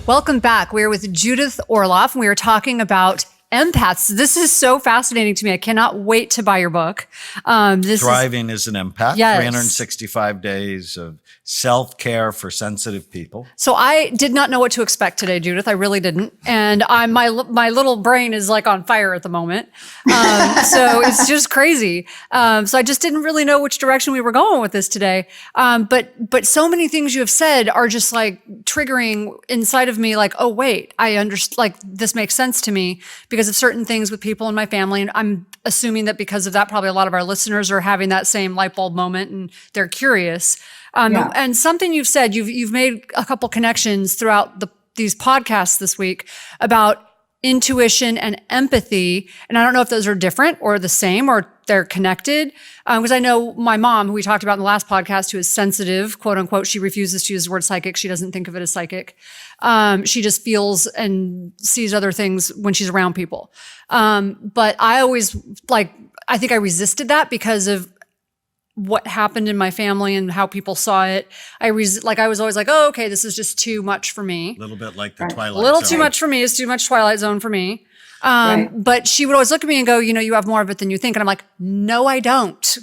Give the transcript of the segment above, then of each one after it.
Welcome back. We are with Judith Orloff, and we are talking about empaths. This is so fascinating to me. I cannot wait to buy your book. Thriving as an Empath, Yes. 365 days of self-care for sensitive people. So I did not know what to expect today, Judith. I really didn't. And my little brain is like on fire at the moment. So it's just crazy. So I just didn't really know which direction we were going with this today. But so many things you have said are just like triggering inside of me, like, oh, wait, I understand, like this makes sense to me because of certain things with people in my family. And I'm assuming that because of that, probably a lot of our listeners are having that same light bulb moment and they're curious. And something you've said, you've made a couple connections throughout these podcasts this week about intuition and empathy. And I don't know if those are different or the same or they're connected. Because I know my mom, who we talked about in the last podcast, who is sensitive, quote unquote, she refuses to use the word psychic. She doesn't think of it as psychic. She just feels and sees other things when she's around people. But I always I think I resisted that because of what happened in my family and how people saw it. I was always like, oh, okay, this is just too much for me. A little bit like the Twilight Zone. A little too much for me. It's too much Twilight Zone for me. But she would always look at me and go, you have more of it than you think. And I'm like, no, I don't.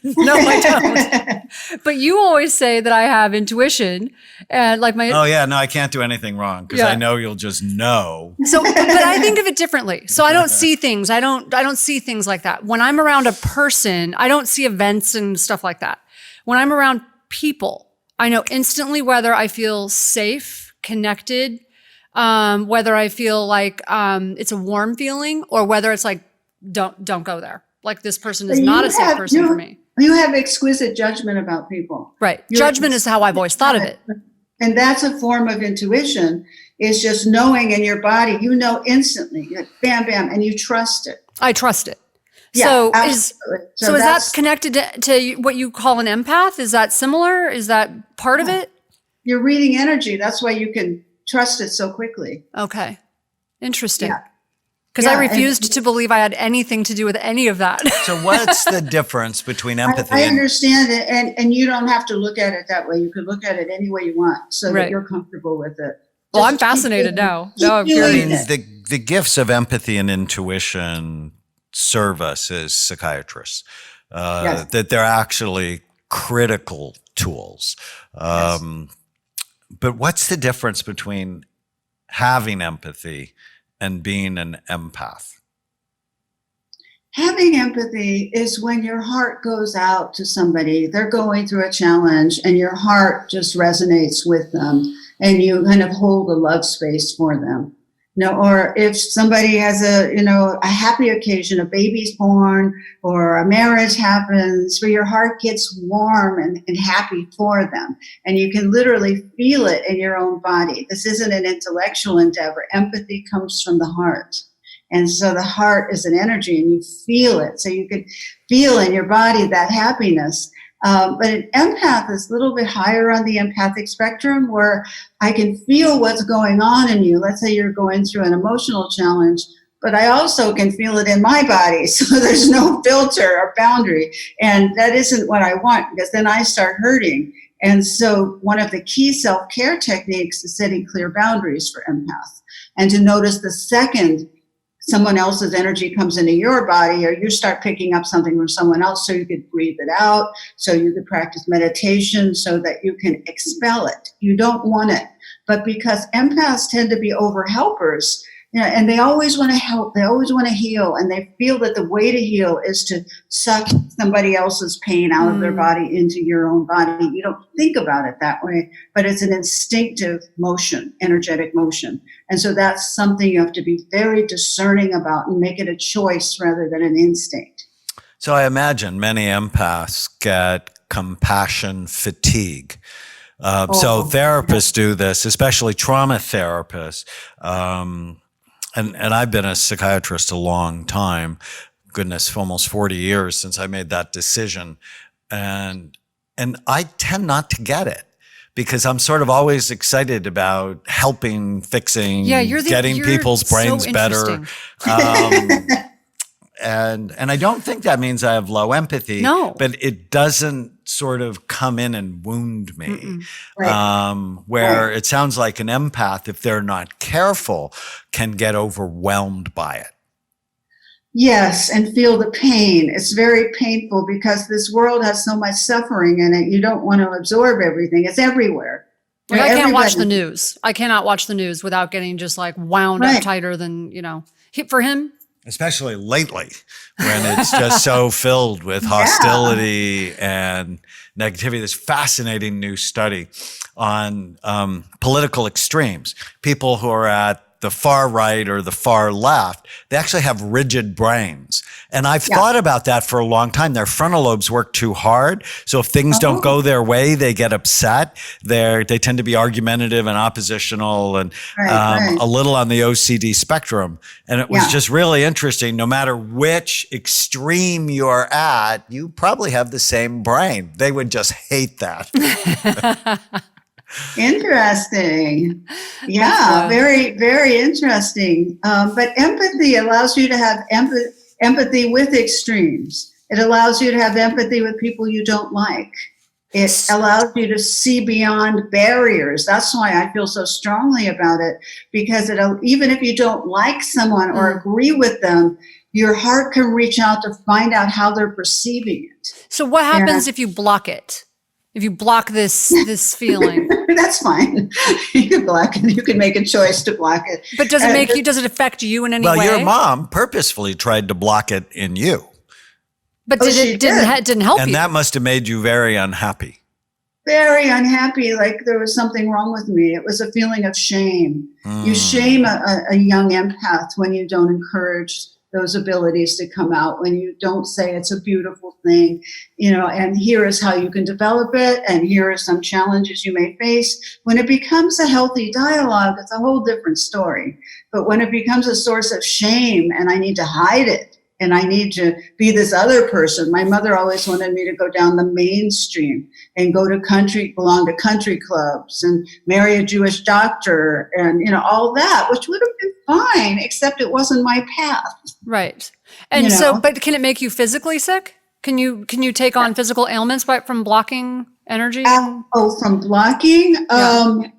No, I don't. But you always say that I have intuition and oh yeah, no, I can't do anything wrong because I know you'll just know. So, but I think of it differently. So I don't see things. I don't see things like that. When I'm around a person, I don't see events and stuff like that. When I'm around people, I know instantly whether I feel safe, connected, whether I feel like it's a warm feeling or whether it's like, don't go there. Like this person is not a safe person for me. You have exquisite judgment about people. Right. Judgment is how I've always thought of it. And that's a form of intuition, is just knowing in your body, instantly, like bam, bam, and you trust it. I trust it. Yeah, so absolutely. is that connected to what you call an empath? Is that similar? Is that part of it? You're reading energy. That's why you can trust it so quickly. Okay. Interesting. Yeah. Because I refused to believe I had anything to do with any of that. So what's the difference between empathy I understand it, and you don't have to look at it that way. You could look at it any way you want so that you're comfortable with it. Well, I'm fascinated now. No, I'm curious. The gifts of empathy and intuition serve us as psychiatrists, that they're actually critical tools. But what's the difference between having empathy and being an empath? Having empathy is when your heart goes out to somebody, they're going through a challenge and your heart just resonates with them and you kind of hold a love space for them. Or if somebody has a happy occasion, a baby's born or a marriage happens where your heart gets warm and happy for them. And you can literally feel it in your own body. This isn't an intellectual endeavor. Empathy comes from the heart. And so the heart is an energy and you feel it. So you can feel in your body that happiness. But an empath is a little bit higher on the empathic spectrum where I can feel what's going on in you. Let's say you're going through an emotional challenge, but I also can feel it in my body. So there's no filter or boundary. And that isn't what I want because then I start hurting. And so one of the key self-care techniques is setting clear boundaries for empaths and to notice the second someone else's energy comes into your body or you start picking up something from someone else so you could breathe it out, so you could practice meditation so that you can expel it. You don't want it. But because empaths tend to be over-helpers, and they always want to help, they always want to heal, and they feel that the way to heal is to suck somebody else's pain out of their body into your own body. You don't think about it that way, but it's an instinctive motion, energetic motion. And so that's something you have to be very discerning about and make it a choice rather than an instinct. So I imagine many empaths get compassion fatigue. So therapists do this, especially trauma therapists. And I've been a psychiatrist a long time, goodness, almost 40 years since I made that decision. And I tend not to get it because I'm sort of always excited about helping, fixing, getting people's brains better. And I don't think that means I have low empathy. No. But it doesn't sort of come in and wound me. Mm-mm. Right. Where Right. it sounds like an empath, if they're not careful, can get overwhelmed by it. Yes, and feel the pain. It's very painful because this world has so much suffering in it. You don't want to absorb everything. It's everywhere. Like I can't watch the Everybody- news. I cannot watch the news without getting just like wound up Right. tighter than, for him. Especially lately when it's just so filled with hostility and negativity. This fascinating new study on political extremes, people who are at the far right or the far left, they actually have rigid brains. And I've thought about that for a long time. Their frontal lobes work too hard. So if things don't go their way, they get upset. They tend to be argumentative and oppositional and Right. a little on the OCD spectrum. And it was just really interesting. No matter which extreme you're at, you probably have the same brain. They would just hate that. Interesting. Yeah, wild. very, very interesting. But empathy allows you to have empathy with extremes. It allows you to have empathy with people you don't like. It allows you to see beyond barriers. That's why I feel so strongly about it, because even if you don't like someone or agree with them, your heart can reach out to find out how they're perceiving it. So what happens if you block it? If you block this feeling? That's fine. You can block it. You can make a choice to block it. But does it affect you in any Well, way? your mom purposefully tried to block it in you. But she didn't help And you. that must have made you very unhappy. Very unhappy, like there was something wrong with me. It was a feeling of shame. You shame a young empath when you don't encourage those abilities to come out, when you don't say it's a beautiful thing, and here is how you can develop it, and here are some challenges you may face. When it becomes a healthy dialogue, it's a whole different story. But when it becomes a source of shame and I need to hide it, and I need to be this other person. My mother always wanted me to go down the mainstream and belong to country clubs and marry a Jewish doctor and, all that, which would have been fine, except it wasn't my path. Right. And but can it make you physically sick? Can you take on physical ailments from blocking energy? From blocking?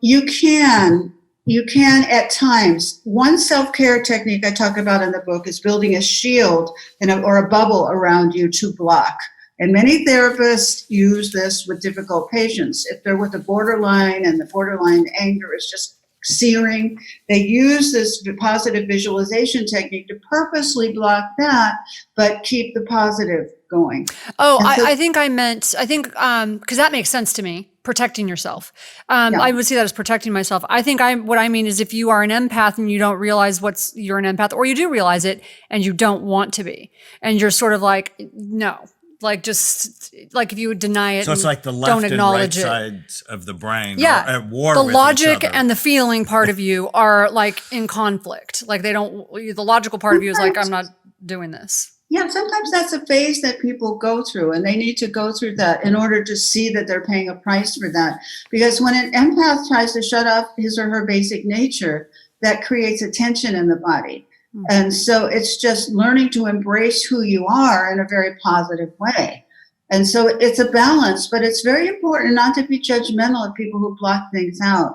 You can. You can at times. One self-care technique I talk about in the book is building a shield or a bubble around you to block. And many therapists use this with difficult patients. If they're with a borderline and the borderline anger is just searing, they use this positive visualization technique to purposely block that, but keep the positive going. Oh, I think because that makes sense to me. Protecting yourself. I would see that as protecting myself. I think what I mean is if you are an empath and you don't realize you're an empath, or you do realize it and you don't want to be, and you're sort of like, no, like just like if you would deny it. So it's like the don't left and right acknowledge it. sides of the brain Yeah, are at war the with logic each other. and the feeling part of you are like in conflict. Like the logical part of you is like, I'm not doing this. Yeah, sometimes that's a phase that people go through, and they need to go through that in order to see that they're paying a price for that. Because when an empath tries to shut off his or her basic nature, that creates a tension in the body. Mm-hmm. And so it's just learning to embrace who you are in a very positive way. And so it's a balance, but it's very important not to be judgmental of people who block things out,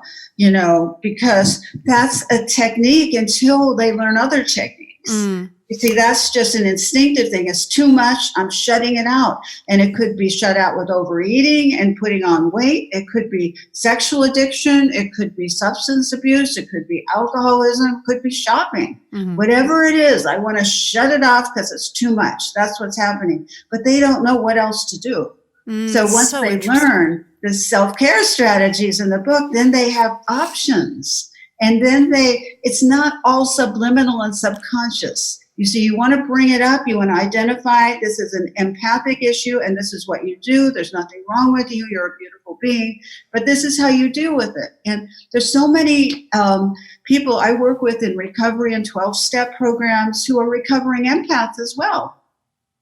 because that's a technique until they learn other techniques. You see, that's just an instinctive thing. It's too much. I'm shutting it out. And it could be shut out with overeating and putting on weight. It could be sexual addiction. It could be substance abuse. It could be alcoholism. It could be shopping. Mm-hmm. Whatever it is, I want to shut it off because it's too much. That's what's happening. But they don't know what else to do. So once they learn the self-care strategies in the book, then they have options. And then it's not all subliminal and subconscious. You see, you want to bring it up. You want to identify this is an empathic issue and this is what you do. There's nothing wrong with you. You're a beautiful being, but this is how you deal with it. And there's so many people I work with in recovery and 12-step programs who are recovering empaths as well.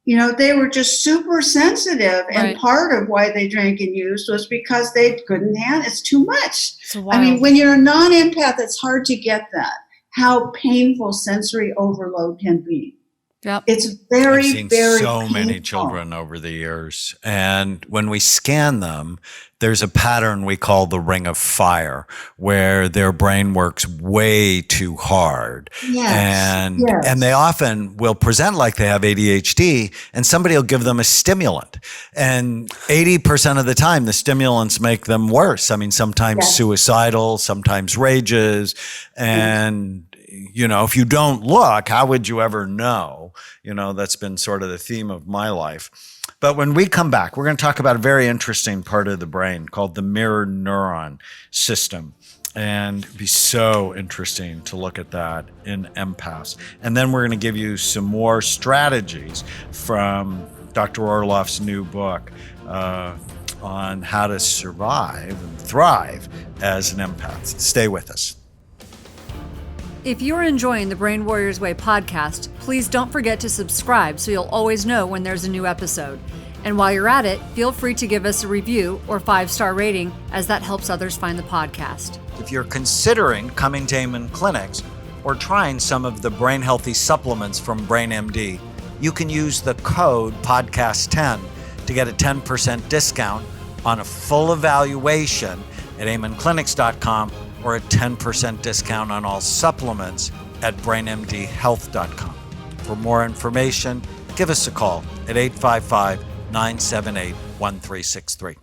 They were just super sensitive. And part of why they drank and used was because they couldn't handle it. It's too much. I mean, when you're a non-empath, it's hard to get that. How painful sensory overload can be. Yep. It's I've very, seen very so many painful. children over the years. And when we scan them, there's a pattern we call the ring of fire, where their brain works way too hard. Yes, yes. And they often will present like they have ADHD, and somebody will give them a stimulant. And 80% of the time, the stimulants make them worse. I mean, sometimes Yes. suicidal, sometimes rages. And if you don't look, how would you ever know? That's been sort of the theme of my life. But when we come back, we're going to talk about a very interesting part of the brain called the mirror neuron system. And it'd be so interesting to look at that in empaths. And then we're going to give you some more strategies from Dr. Orloff's new book on how to survive and thrive as an empath. Stay with us. If you're enjoying the Brain Warriors Way podcast, please don't forget to subscribe so you'll always know when there's a new episode. And while you're at it, feel free to give us a review or 5-star rating, as that helps others find the podcast. If you're considering coming to Amen Clinics or trying some of the brain healthy supplements from BrainMD, you can use the code podcast10 to get a 10% discount on a full evaluation at amenclinics.com, or a 10% discount on all supplements at brainmdhealth.com. For more information, give us a call at 855-978-1363.